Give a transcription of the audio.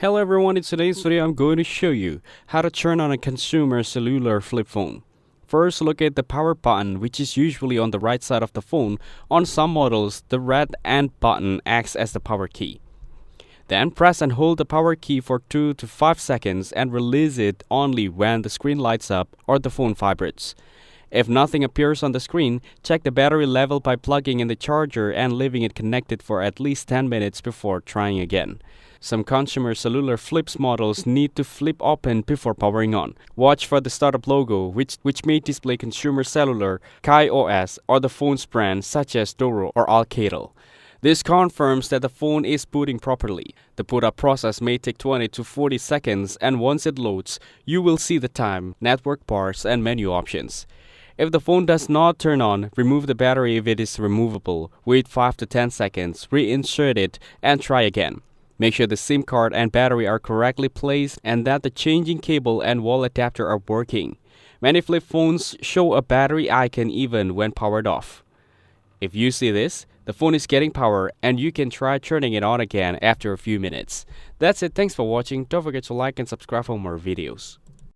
Hello everyone, in today's video I'm going to show you how to turn on a consumer cellular flip phone. First, look at the power button, which is usually on the right side of the phone. On some models, the red end button acts as the power key. Then press and hold the power key for 2 to 5 seconds and release it only when the screen lights up or the phone vibrates. If nothing appears on the screen, check the battery level by plugging in the charger and leaving it connected for at least 10 minutes before trying again. Some consumer cellular flips models need to flip open before powering on. Watch for the startup logo, which may display Consumer Cellular, KaiOS, or the phone's brand such as Doro or Alcatel. This confirms that the phone is booting properly. The boot up process may take 20 to 40 seconds, and once it loads, you will see the time, network bars, and menu options. If the phone does not turn on, remove the battery if it is removable. Wait 5 to 10 seconds, reinsert it, and try again. Make sure the SIM card and battery are correctly placed and that the charging cable and wall adapter are working. Many flip phones show a battery icon even when powered off. If you see this, the phone is getting power and you can try turning it on again after a few minutes. That's it. Thanks for watching. Don't forget to like and subscribe for more videos.